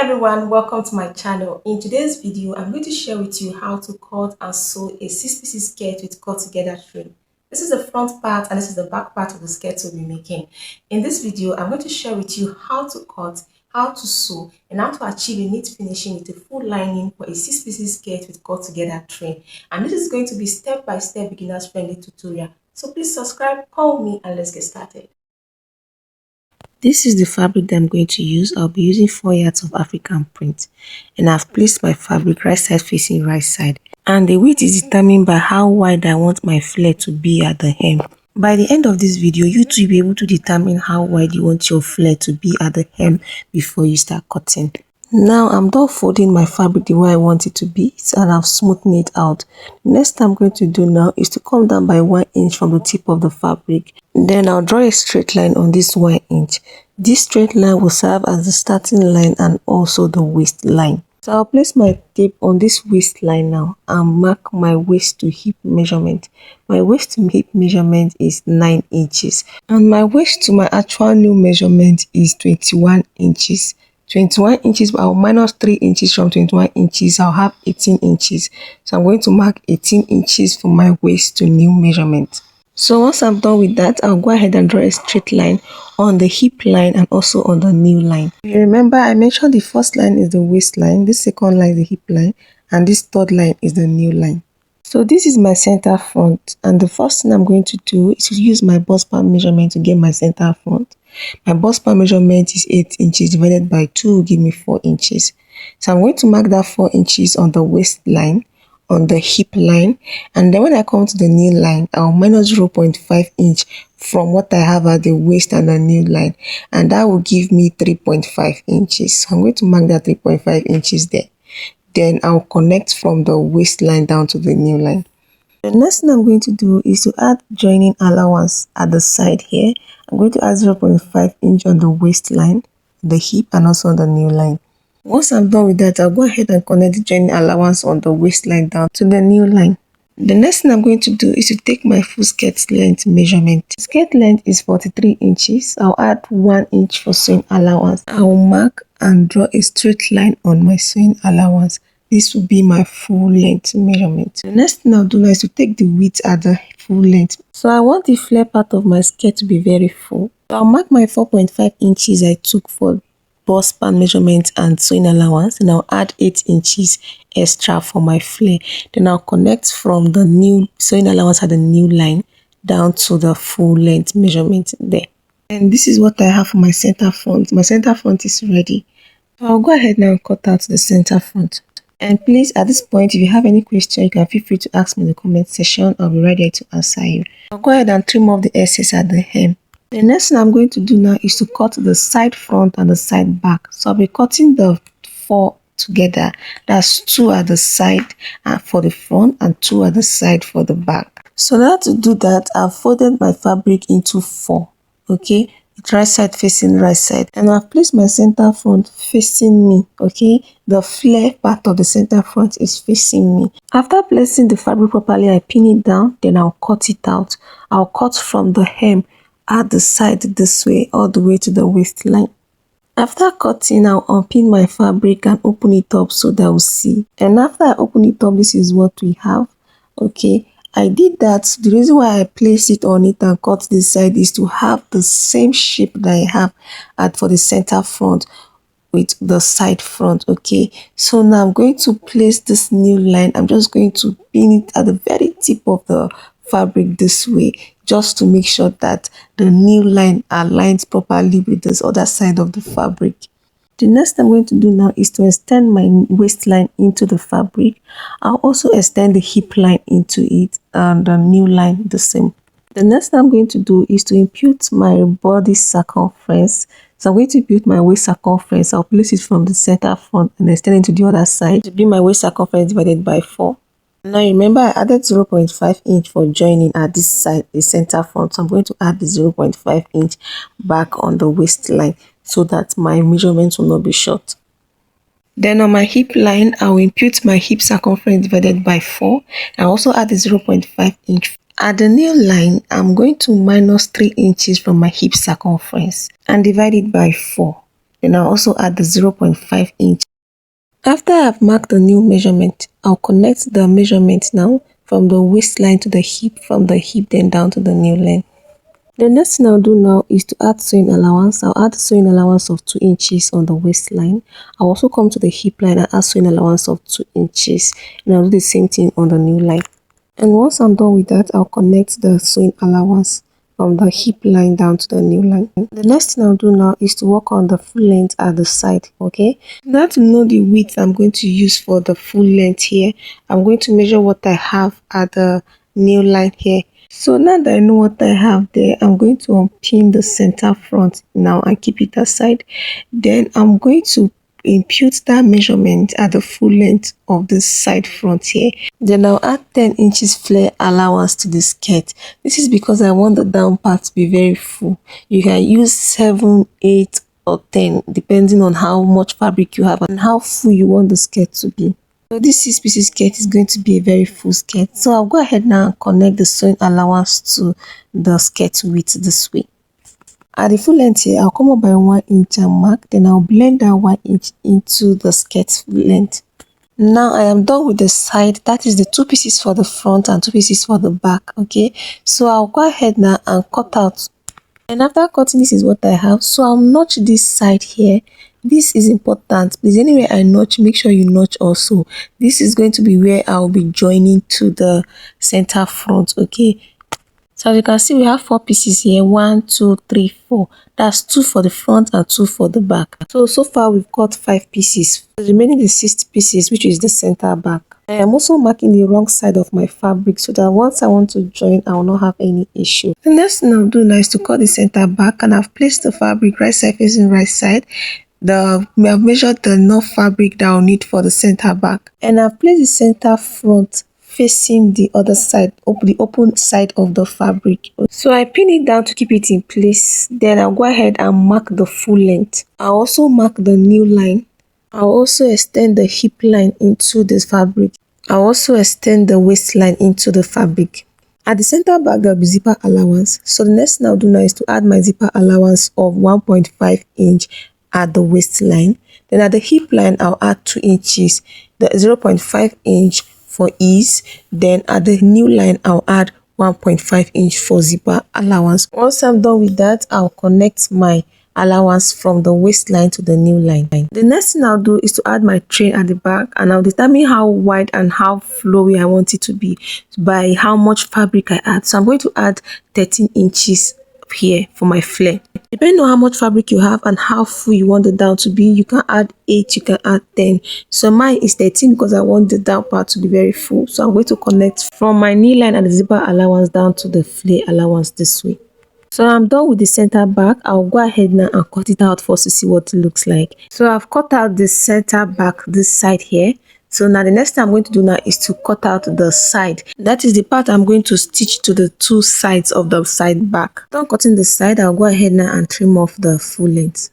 everyone, welcome to my channel. In today's video, I'm going to share with you how to cut and sew a 6-piece skirt with cut together trim. This is the front part and this is the back part of the skirt we'll be making. In this video, I'm going to share with you how to cut, how to sew, and how to achieve a neat finishing with a full lining for a 6-piece skirt with cut together trim. And this is going to be step-by-step beginners friendly tutorial. So please subscribe, call me, and let's get started. This is the fabric that I'm going to use. I'll be using 4 yards of African print, and I've placed my fabric right side facing right side, and the width is determined by how wide I want my flare to be at the hem. By the end of this video, you too will be able to determine how wide you want your flare to be at the hem before you start cutting. Now I'm done folding my fabric the way I want it to be, and I've smoothed it out. Next thing I'm going to do now is to come down by 1 inch from the tip of the fabric. Then I'll draw a straight line on this 1 inch. This straight line will serve as the starting line and also the waistline. So I'll place my tape on this waistline now and mark my waist to hip measurement. My waist to hip measurement is 9 inches, and my waist to my actual new measurement is 21 inches. 21 inches, I'll minus 3 inches from 21 inches, I'll have 18 inches. So I'm going to mark 18 inches for my waist to new measurement. So once I'm done with that, I'll go ahead and draw a straight line on the hip line and also on the new line. You remember I mentioned the first line is the waistline, this second line is the hip line, and this third line is the new line. So this is my center front, and the first thing I'm going to do is to use my bust span measurement to get my center front. My bust span measurement is 8 inches divided by 2 will give me 4 inches. So I'm going to mark that 4 inches on the waistline, on the hip line, and then when I come to the new line, I'll minus 0.5 inch from what I have at the waist and the new line, and that will give me 3.5 inches. So I'm going to mark that 3.5 inches there. Then I'll connect from the waistline down to the new line. The next thing I'm going to do is to add joining allowance at the side here. I'm going to add 0.5 inch on the waistline, the hip, and also on the new line. Once I'm done with that, I'll go ahead and connect the joining allowance on the waistline down to the new line. The next thing I'm going to do is to take my full skirt length measurement. Skirt length is 43 inches. I'll add 1 inch for sewing allowance. I'll mark and draw a straight line on my sewing allowance. This will be my full length measurement. The next thing I'll do now is to take the width at the full length. So I want the flare part of my skirt to be very full. So I'll mark my 4.5 inches I took for bust span measurement and sewing allowance, and I'll add 8 inches extra for my flare. Then I'll connect from the new sewing allowance at the new line down to the full length measurement there. And this is what I have for my center front. My center front is ready. So I'll go ahead now and cut out the center front. And please, at this point, if you have any question, you can feel free to ask me in the comment section. I'll be ready to answer you. I'll go ahead and trim off the excess at the hem. The next thing I'm going to do now is to cut the side front and the side back. So I'll be cutting the 4 together. That's 2 at the side for the front and 2 at the side for the back. So now to do that, I've folded my fabric into 4. Okay, right side facing right side, and I've placed my center front facing me. Okay, the flare part of the center front is facing me. After placing the fabric properly, I pin it down, then I'll cut it out. I'll cut from the hem at the side this way all the way to the waistline. After cutting, I'll unpin my fabric and open it up so that we'll see. And after I open it up, this is what we have. Okay, I did that. The reason why I placed it on it and cut this side is to have the same shape that I have for the center front with the side front. Okay, so now I'm going to place this new line. I'm just going to pin it at the very tip of the fabric this way, just to make sure that the new line aligns properly with this other side of the fabric. The next thing I'm going to do now is to extend my waistline into the fabric. I'll also extend the hip line into it and the new line the same. The next thing I'm going to do is to impute my body circumference. So I'm going to impute my waist circumference. I'll place it from the center front and extend it to the other side to be my waist circumference divided by 4. Now remember, I added 0.5 inch for joining at this side, the center front. So I'm going to add the 0.5 inch back on the waistline so that my measurements will not be short. Then on my hip line, I will impute my hip circumference divided by 4. I also add the 0.5 inch. At the new line, I'm going to minus 3 inches from my hip circumference and divide it by 4. Then I'll also add the 0.5 inch. After I've marked the new measurement, I'll connect the measurement now from the waistline to the hip, from the hip then down to the new line. The next thing I'll do now is to add sewing allowance. I'll add sewing allowance of 2 inches on the waistline. I'll also come to the hip line and add sewing allowance of 2 inches. And I'll do the same thing on the new line. And once I'm done with that, I'll connect the sewing allowance from the hip line down to the new line. The next thing I'll do now is to work on the full length at the side, okay? Now to know the width I'm going to use for the full length here, I'm going to measure what I have at the new line here. So now that I know what I have there, I'm going to unpin the center front now and keep it aside. Then I'm going to impute that measurement at the full length of the side front here. Then I'll add 10 inches flare allowance to the skirt. This is because I want the down part to be very full. You can use 7, 8 or 10 depending on how much fabric you have and how full you want the skirt to be. So this 6 pieces skirt is going to be a very full skirt. So I'll go ahead now and connect the sewing allowance to the skirt width this way. At the full length here, I'll come up by 1 inch and mark. Then I'll blend that 1 inch into the skirt length. Now I am done with the side. That is the 2 pieces for the front and 2 pieces for the back. Okay, so I'll go ahead now and cut out. And after cutting, this is what I have. So I'll notch this side here. This is important. Please, anywhere I notch, make sure you notch also. This is going to be where I'll be joining to the center front. Okay, so as you can see, we have 4 pieces here. 1, 2, 3, 4. That's 2 for the front and 2 for the back. So far we've got 5 pieces. The remaining is 6 pieces, which is the center back. I am also marking the wrong side of my fabric so that once I want to join, I will not have any issue. The next thing I'll do now is to cut the center back, and I've placed the fabric right side facing right side. I've measured the enough fabric that I'll need for the center back, and I've placed the center front facing the other side, the open side of the fabric. So I pin it down to keep it in place. Then I'll go ahead and mark the full length. I'll also mark the new line. I'll also extend the hip line into this fabric. I'll also extend the waistline into the fabric. At the center back, there'll be zipper allowance. So the next thing I'll do now is to add my zipper allowance of 1.5 inch at the waistline. Then at the hip line, I'll add 2 inches, the 0.5 inch for ease. Then at the new line, I'll add 1.5 inch for zipper allowance. Once I'm done with that, I'll connect my allowance from the waistline to the new line. The next thing I'll do is to add my train at the back, and I'll determine how wide and how flowy I want it to be by how much fabric I add. So I'm going to add 13 inches here for my flare. Depending on how much fabric you have and how full you want the down to be, you can add 8, you can add 10. So mine is 13 because I want the down part to be very full. So I'm going to connect from my knee line and the zipper allowance down to the flare allowance this way. So I'm done with the center back. I'll go ahead now and cut it out first to see what it looks like. So I've cut out the center back, this side here. So now the next thing I'm going to do now is to cut out the side. That is the part I'm going to stitch to the 2 sides of the side back. After cutting the side, I'll go ahead now and trim off the full length.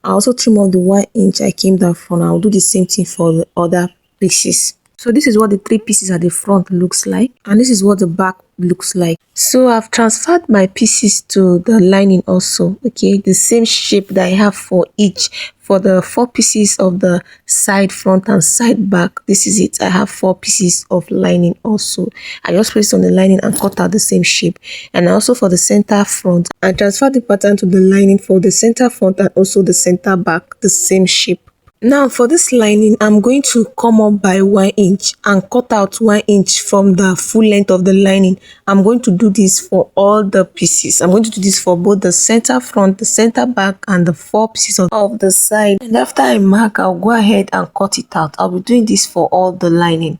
I'll also trim off the 1 inch I came down from. I'll do the same thing for the other pieces. So this is what the 3 pieces at the front looks like, and this is what the back looks like. So I've transferred my pieces to the lining also. Okay, the same shape that I have for each. For the 4 pieces of the side front and side back, this is it. I have 4 pieces of lining also. I just placed on the lining and cut out the same shape. And also for the center front, I transferred the pattern to the lining for the center front and also the center back, the same shape. Now for this lining, I'm going to come up by 1 inch and cut out 1 inch from the full length of the lining. I'm going to do this for all the pieces. I'm going to do this for both the center front, the center back, and the 4 pieces of the side. And after I mark, I'll go ahead and cut it out. I'll be doing this for all the lining.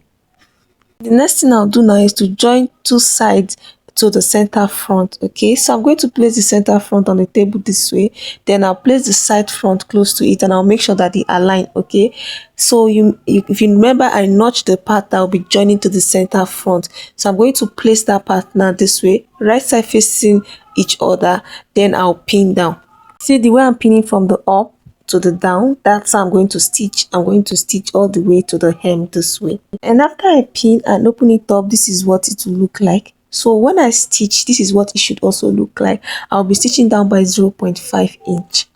The next thing I'll do now is to join 2 sides to the center front. Okay, so I'm going to place the center front on the table this way, then I'll place the side front close to it, and I'll make sure that they align. Okay, so if you remember, I notched the part that will be joining to the center front. So I'm going to place that part now this way, right side facing each other, then I'll pin down. See the way I'm pinning from the up to the down, that's how I'm going to stitch. I'm going to stitch all the way to the hem this way, and after I pin and open it up, this is what it will look like. So when I stitch, this is what it should also look like. I'll be stitching down by 0.5 inch.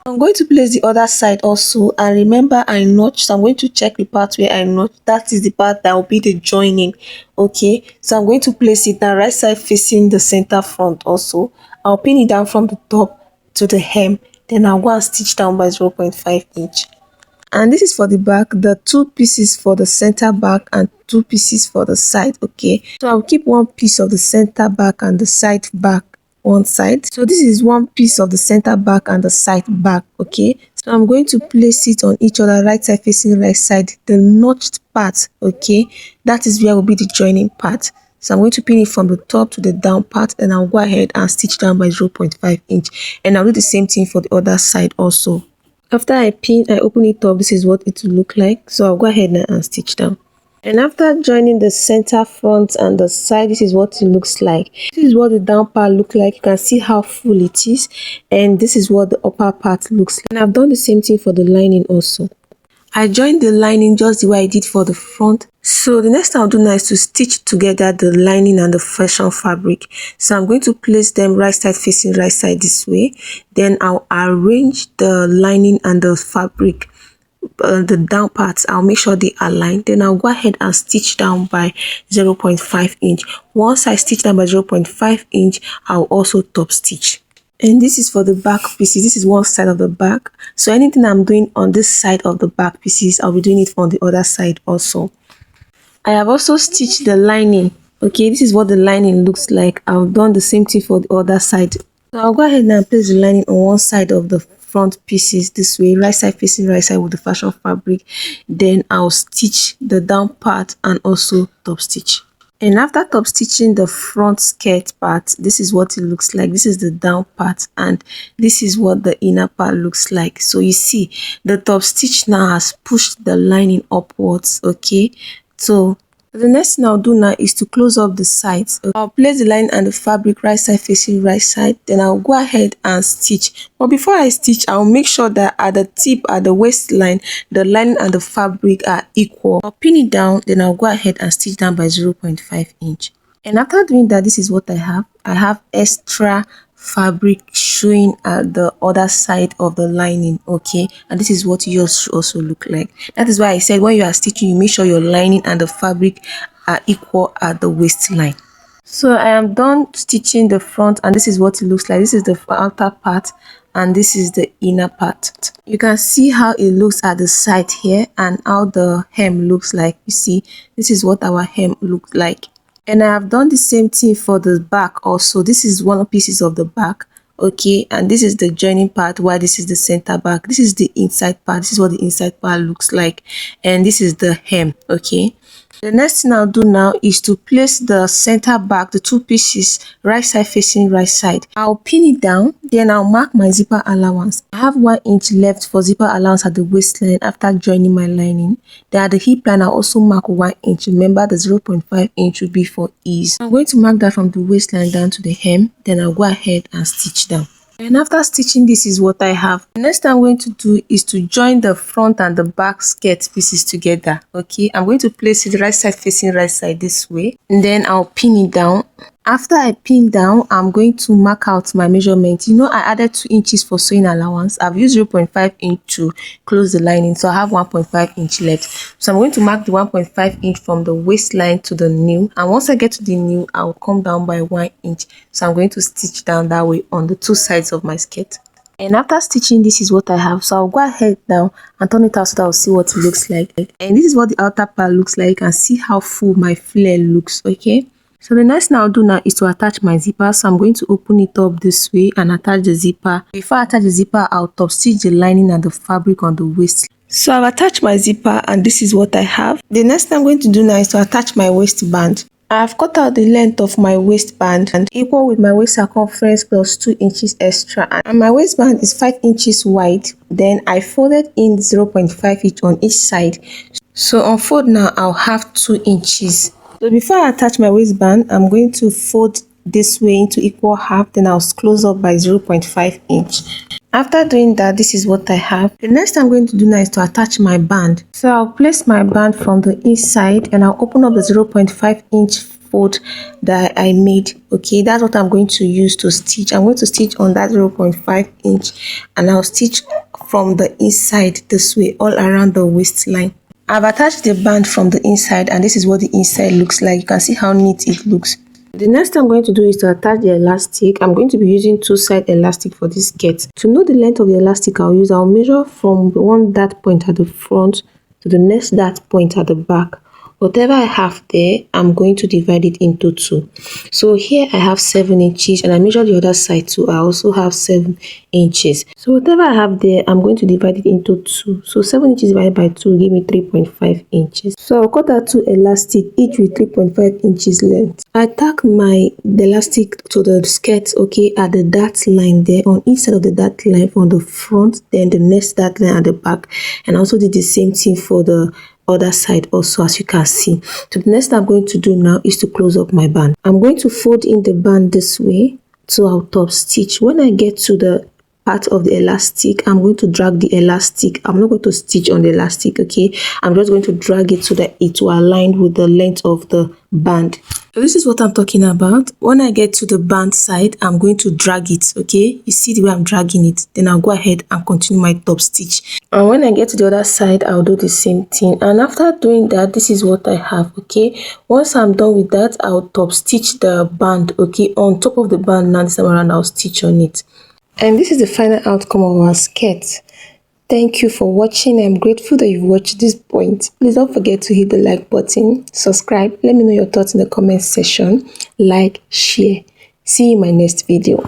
I'm going to place the other side also, and remember I notched, so I'm going to check the part where I notched. That is the part that will be the joining. Okay, so I'm going to place it now, right side facing the center front also. I'll pin it down from the top to the hem, then I'll go and stitch down by 0.5 inch. And this is for the back, the two pieces for the center back and two pieces for the side. Okay, so I'll keep one piece of the center back and the side back one side. So this is one piece of the center back and the side back. Okay, so I'm going to place it on each other, right side facing right side, the notched part. Okay, that is where will be the joining part. So I'm going to pin it from the top to the down part, and I'll go ahead and stitch down by 0.5 inch, and I'll do the same thing for the other side also. After I pin, I open it up, this is what it will look like. So I'll go ahead now and stitch down. And after joining the center front and the side, this is what it looks like. This is what the down part look like. You can see how full it is, and this is what the upper part looks like. And I've done the same thing for the lining also. I joined the lining just the way I did for the front. So the next thing I'll do now is to stitch together the lining and the fashion fabric. So I'm going to place them right side facing right side this way. Then I'll arrange the lining and the fabric, the down parts. I'll make sure they align. Then I'll go ahead and stitch down by 0.5 inch. Once I stitch down by 0.5 inch, I'll also top stitch. And this is for the back pieces. This is one side of the back. So anything I'm doing on this side of the back pieces, I'll be doing it on the other side also. I have also stitched the lining. Okay, this is what the lining looks like. I've done the same thing for the other side. So I'll go ahead now and place the lining on one side of the front pieces this way, right side facing right side with the fashion fabric. Then I'll stitch the down part and also top stitch. And after top stitching the front skirt part, this is what it looks like. This is the down part, and this is what the inner part looks like. So you see the top stitch now has pushed the lining upwards. Okay, so the next thing I'll do now is to close up the sides. I'll place the line and the fabric right side facing right side. Then I'll go ahead and stitch. But before I stitch, I'll make sure that at the tip, at the waistline, the lining and the fabric are equal. I'll pin it down. Then I'll go ahead and stitch down by 0.5 inch. And after doing that, this is what I have. I have extra fabric showing at the other side of the lining. Okay, and this is what yours should also look like. That is why I said when you are stitching, you make sure your lining and the fabric are equal at the waistline. So I am done stitching the front, and this is what it looks like. This is the outer part and this is the inner part. You can see how it looks at the side here and how the hem looks like. You see, this is what our hem looks like. And I have done the same thing for the back also. This is one of the pieces of the back. Okay, and this is the joining part, while this is the center back. This is the inside part. This is what the inside part looks like, and this is the hem. Okay, the next thing I'll do now is to place the center back, the two pieces, right side facing right side. I'll pin it down, then I'll mark my zipper allowance. I have 1 inch left for zipper allowance at the waistline after joining my lining. Then at the hip line, I'll also mark 1 inch. Remember, the 0.5 inch will be for ease. I'm going to mark that from the waistline down to the hem. Then I'll go ahead and stitch down. And after stitching, this is what I have. The next thing I'm going to do is to join the front and the back skirt pieces together. Okay, I'm going to place it right side facing right side this way, and then I'll pin it down. After I pin down, I'm going to mark out my measurement. You know, I added 2 inches for sewing allowance. I've used 0.5 inch to close the lining, so I have 1.5 inch left. So I'm going to mark the 1.5 inch from the waistline to the new, and once I get to the new, I'll come down by 1 inch. So I'm going to stitch down that way on the two sides of my skirt. And after stitching, this is what I have. So I'll go ahead now and turn it out so that I'll see what it looks like. And this is what the outer part looks like. You can see how full my flare looks. Okay, so the next thing I'll do now is to attach my zipper. So I'm going to open it up this way and attach the zipper. Before I attach the zipper, I'll top stitch the lining and the fabric on the waist. So I've attached my zipper, and this is what I have. The next thing I'm going to do now is to attach my waistband. I've cut out the length of my waistband and equal with my waist circumference plus 2 inches extra, and my waistband is 5 inches wide. Then I folded in 0.5 inch on each side. So on fold now, I'll have 2 inches. So before I attach my waistband, I'm going to fold this way into equal half, then I'll close up by 0.5 inch. After doing that, this is what I have. The next I'm going to do now is to attach my band. So I'll place my band from the inside, and I'll open up the 0.5 inch fold that I made. Okay, that's what I'm going to use to stitch. I'm going to stitch on that 0.5 inch, and I'll stitch from the inside this way all around the waistline. I've attached the band from the inside, and this is what the inside looks like. You can see how neat it looks. The next thing I'm going to do is to attach the elastic. I'm going to be using two-side elastic for this skirt. To know the length of the elastic I'll measure from the one dart point at the front to the next dart point at the back. Whatever I have there, I'm going to divide it into two. So here I have 7 inches, and I measure the other side too. I also have 7 inches. So whatever I have there, I'm going to divide it into two. So 7 inches divided by 2 will give me 3.5 inches. So I'll cut out 2 elastic, each with 3.5 inches length. I tack the elastic to the skirt, okay, at the dart line there, on each side of the dart line from the front, then the next dart line at the back, and I also did the same thing for the other side also, as you can see. So the next thing I'm going to do now is to close up my band. I'm going to fold in the band this way to our top stitch. When I get to the part of the elastic, I'm going to drag the elastic. I'm not going to stitch on the elastic, okay? I'm just going to drag it so that it will align with the length of the band. So this is what I'm talking about. When I get to the band side, I'm going to drag it, okay? You see the way I'm dragging it. Then I'll go ahead and continue my top stitch. And when I get to the other side, I'll do the same thing. And after doing that, this is what I have, okay? Once I'm done with that, I'll top stitch the band, okay? On top of the band, now this time around, I'll stitch on it. And this is the final outcome of our skirt. Thank you for watching. I'm grateful that you've watched this point. Please don't forget to hit the like button, subscribe, let me know your thoughts in the comment section, like, share. See you in my next video.